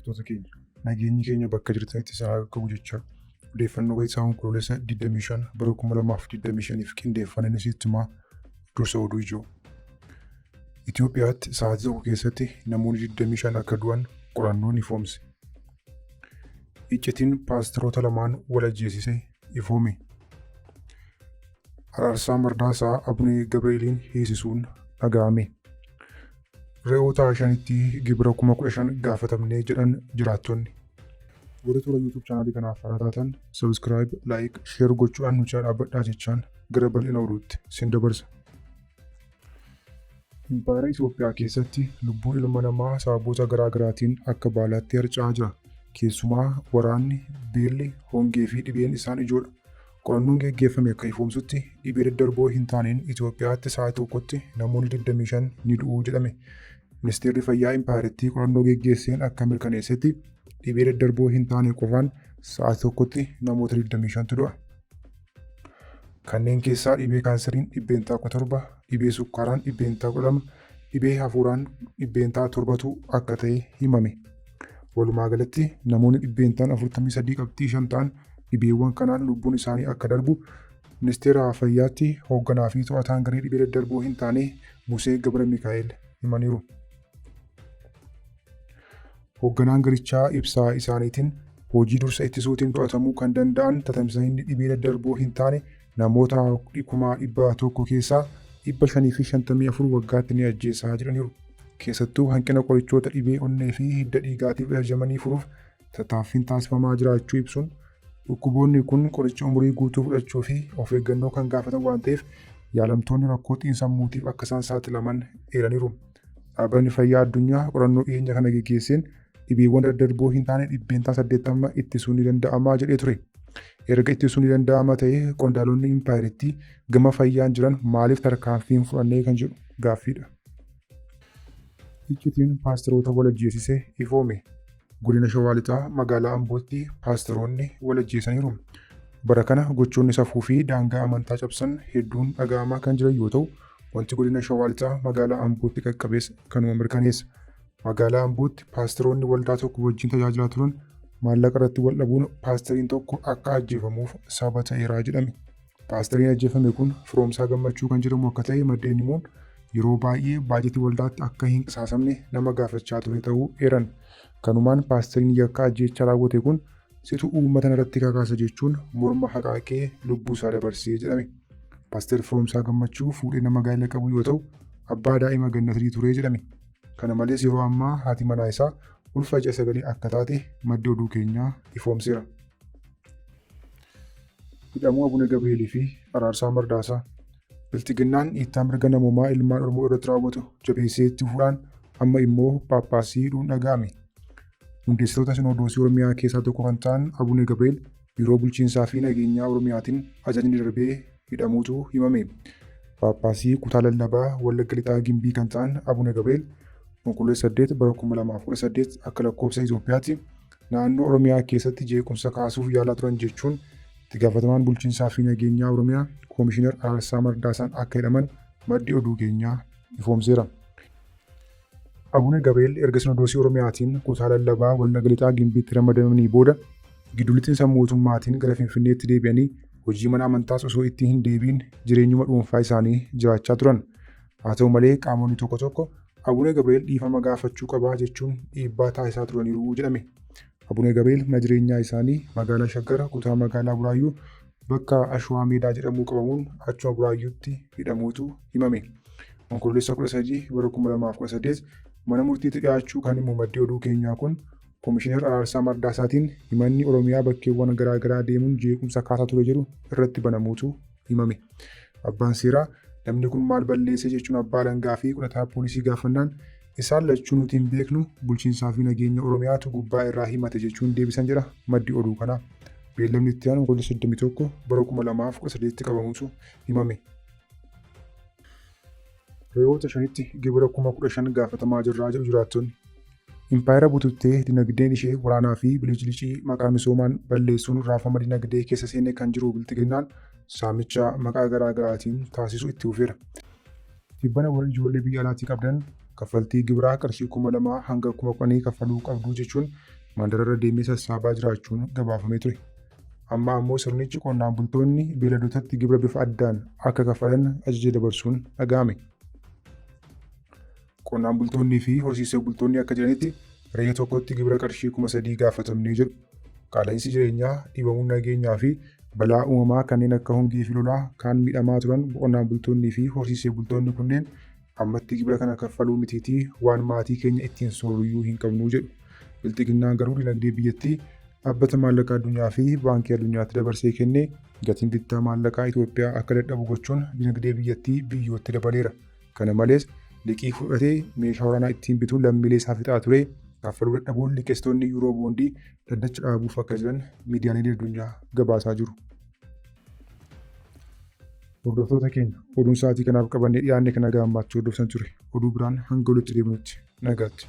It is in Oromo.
Hordoftoota keenya nageenyi keenya bakka jirtanitti isaa qabu jechaa odeeffannoo isaa onkoloolessa 25 bara 2025 qindeeffannee siittumaa dursa oduu ijoo. Itoophiyaatti sa'aatii tokko keessatti namoonni 25 akka du'an qorannoon ifoomse. Iccitiin paasteroota lamaan wal ajjeesise ifoome. Araarsaa Mardaasaa Abunee Gabrieliin hiisisuun dhaga'ame. Re'oota 5tti gibira 15,000 gaafatamnee jedhan jiraattonni. Warri toora YouTube chaanaalii kanaaf haaraa taatan subscribe, like, share gochuudhaan nu dhaabbadhaa jechaan gara bal'ina oduutti sin dabarsa. Impaayera Itoophiyaa keessatti lubbuun ilma namaa sababoota garaa garaatiin akka baalaatti harca'aa jira. Keessumaa waraanni, beelli, hongee fi dhibeen isaan ijoodha. Qorannoon gaggeeffame akka ifoomsutti dhibee daddarboo hin taaneen Itoophiyaatti sa'aatii tokkotti namoonni 25 ni du'uu jedhame. Ministeerri Fayyaa Impaayerittii qorannoo gaggeesseen akka mirkaneessetti dhibee daddarboo hin taane qofaan sa'aatii tokkotti namoota 25tu du'a. Kanneen keessaa dhibee kaanseriin 7%, dhibee sukkaaraan 12%, dhibee hafuuraan 7% akka ta'e himame. Walumaa galatti namoonni 43.5 ta'an dhibeewwan kanaan lubbuun isaanii akka darbu Ministeera Fayyaatti hoogganaa fi to'ataan garee dhibee daddarboo hin taane Musee Gabra Mikaa'el himaniiru. Hoogganaan garichaa ibsaa isaaniitiin hojii dursa ittisuutiin to'atamuu kan danda'an tatamsa'inni dhibee daddarboo hin taane namoota 100,000 keessaa 554 waggaatti ni ajjeesaa jedhaniiru. Keessattuu hanqina qorichoota dhibee onnee fi hidda dhiigaatiif ajajamanii furuuf tattaaffiin taasifamaa jiraachuu ibsuun dhukkuboonni kun qoricha umurii guutuu fudhachuu fi of eeggannoo kan gaafatan waan ta'eef yaalamtoonni rakkoo xiinsammuutiif akka isaan saaxilaman eeraniiru. Dhaabbanni Fayyaa Addunyaa qorannoo dhiyeenya kana gaggeesseen dhibeewwan daddarboo hin taane 80 ittisuun ni danda'ama jedhee ture. Erga ittisuun ni danda'ama ta'ee qondaalonni Impaayerittii gama fayyaan jiran maaliif tarkaanfii hin fudhanne kan jedhu gaaffiidha. Iccitiin paasteroota wal ajjeesise ifoome. Godina Shawaa Lixaa magaalaa Ambootti paasteroonni wal ajjeesaniiru. Bara kana gochoonni safuu fi daangaa amantaa cabsan hedduun dhaga'amaa kan jiran yoo ta'u, wanti godina Shawaa Lixaa magaalaa Ambootti qaqqabees kanuma mirkaneessa. Magaalaa Ambootti paasteroonni waldaa tokko wajjin tajaajilaa turan maallaqa irratti wal dhabuun paasteriin tokko akka ajjeefamuuf sababa ta'eeraa jedhame. Paasteriin ajjeefame kun Firoomsaa Gammachuu kan jedhamu akka ta'e maddeen himuun yeroo baay'ee baajetii waldaatti akka hin qisaasamne nama gaafachaa ture ta'uu eeran. Kanumaan paasteriin yakka ajjeechaa raawwate kun situ uummata irratti kakaasa jechuun morma haqaaqee lubbuu isaa dabarsee jedhame. Paaster Firoomsaa Gammachuu fuudhee nama gaa'ela qabu yoo ta'u, abbaa daa'ima gannatii ture jedhame. Kana malees yeroo ammaa haati manaa isaa ulfa 9 akka taate madda oduu keenyaa ifoomseera. Hidhamuu Abunee Gabrielii fi Araarsaa Mardaasaa. Biltiginnaan dhiittaa mirga namummaa ilmaan Oromoo irratti raawwatu jabeessee itti fufuudhaan amma immoo paappaasii hidhuun dhaga'ame. Hundeessitoota Sinodoosii Oromiyaa keessaa tokko kan ta'an Abunee Gabriel biiroo bulchiinsaa fi nageenyaa Oromiyaatiin ajajni darbee hidhamuutu himame. Paappaasii kutaa lallabaa Wallagga Lixaa Gimbii kan ta'an Abunee Gabriel onkoloolessa 8 bara 2018 akka lakkoofsa Itoophiyaatti naannoo Oromiyaa keessatti jeequmsa kaasuuf yaalaa turan jechuun itti gaafatamaan bulchiinsaa fi nageenyaa Oromiyaa Koomishinar Araarsaa Mardaasaan akka hidhaman maddi oduu keenyaa ifoomseera. Abunee Gabriel erga Sinodoosii Oromiyaatiin kutaa lallabaa Wallagga Lixaa Gimbiitti ramadamanii booda gidduu lixinsa mootummaatiin gara Finfinneetti deebi'anii hojii mana amantaas osoo itti hin deebiin jireenyuma dhuunfaa isaanii jiraachaa turan. Haa ta'u malee qaamonni tokko tokko Abunee Gabriel dhiifama gaafachuu qabaa jechuun dhiibbaa taasisaa turaniiru jedhame. Abunee Gabriel mana jireenyaa isaanii magaalaa Shaggar kutaa magaalaa Buraayyuu bakka Ashwaa Meedaa jedhamu qabamuun achuma Buraayyuutti hidhamuutu himame. Onkoloolessa 13 bara 2018 mana murtiitti dhiyaachuu kan himu maddi oduu keenyaa kun Koomishinar Araarsaa Mardaasaatiin himanni Oromiyaa bakkeewwan garaa garaa deemuun jeequmsa kaasaa ture jedhu irratti banamuutu himame. Abbaan seeraa namni kun maal balleesse jechuun abbaa alangaa fi qorataa poolisii gaafannaan isaan lachuu nuti hin beeknu bulchiinsaa fi nageenya Oromiyaatu gubbaa irraa himate jechuun deebisan jedha maddi oduu kanaa. Beellamni itti aanu onkoloolessa 31 bara 2018 qabamuutu himame. Re'oota 5tti gibira 15,000 gaafatamaa jirraa jedhu jiraattonni. Impaayera bututtee dinagdeen ishee waraanaa fi bilicii maqaa misoomaan balleessuun raafama dinagdee keessa seenee kan jiru Biltiginnaan saamicha maqaa garaa garaatiin taasisuu itti fufeera. Tibbana warri ijoollee biyya alaatii qabdan kaffaltii gibiraa qarshii 2,000 hanga 10,000 kaffaluu qabdu jechuun mandararra deemee sassaabaa jiraachuun gabaafamee ture. Amma ammoo sirnichi qonnaan bultoonni beeyladootatti gibira bifa addaan akka kaffalan ajaja dabarsuun dhaga'ame. Qonnaan bultoonnii fi horsiisee bultoonni akka jiranitti re'ee tokkotti gibira qarshii 3,000 gaafatamnee jiru. Qaala'insi jireenyaa, dhiibamuun nageenyaa fi balaa uumamaa kanneen akka hongee fi lolaa kaan miidhamaa turan qonnaan bultoonnii fi horsiisee bultoonni kunneen ammatti gibira kana kaffaluu mitiitii waan maatii keenya ittiin sooruyyuu hin qabnuu jedhu. Bilxiginnaan garuu dinagdee biyyattii dhaabbata maallaqaa addunyaa fi baankii addunyaatti dabarsee kennee gatiin bittaa maallaqaa Itoophiyaa akka dadhabu gochuun dinagdee biyyattii biyyootti dabaleera. Kana malees liqii fudhatee meeshaa waraanaa ittiin bituun lammiilee isaa fixaa ture kaffaluu dadhabuun liqeessitoonni yuuroo boondii dhaddacha dhaabuuf akka jiran miidiyaaleen addunyaa gabaasaa jiru. Hordoftoota keenya oduun sa'aatii kanaaf qabannee dhiyaanne kana gaammaatti hordoftan ture. Oduu biraan hanga walitti deebinutti nagaatti.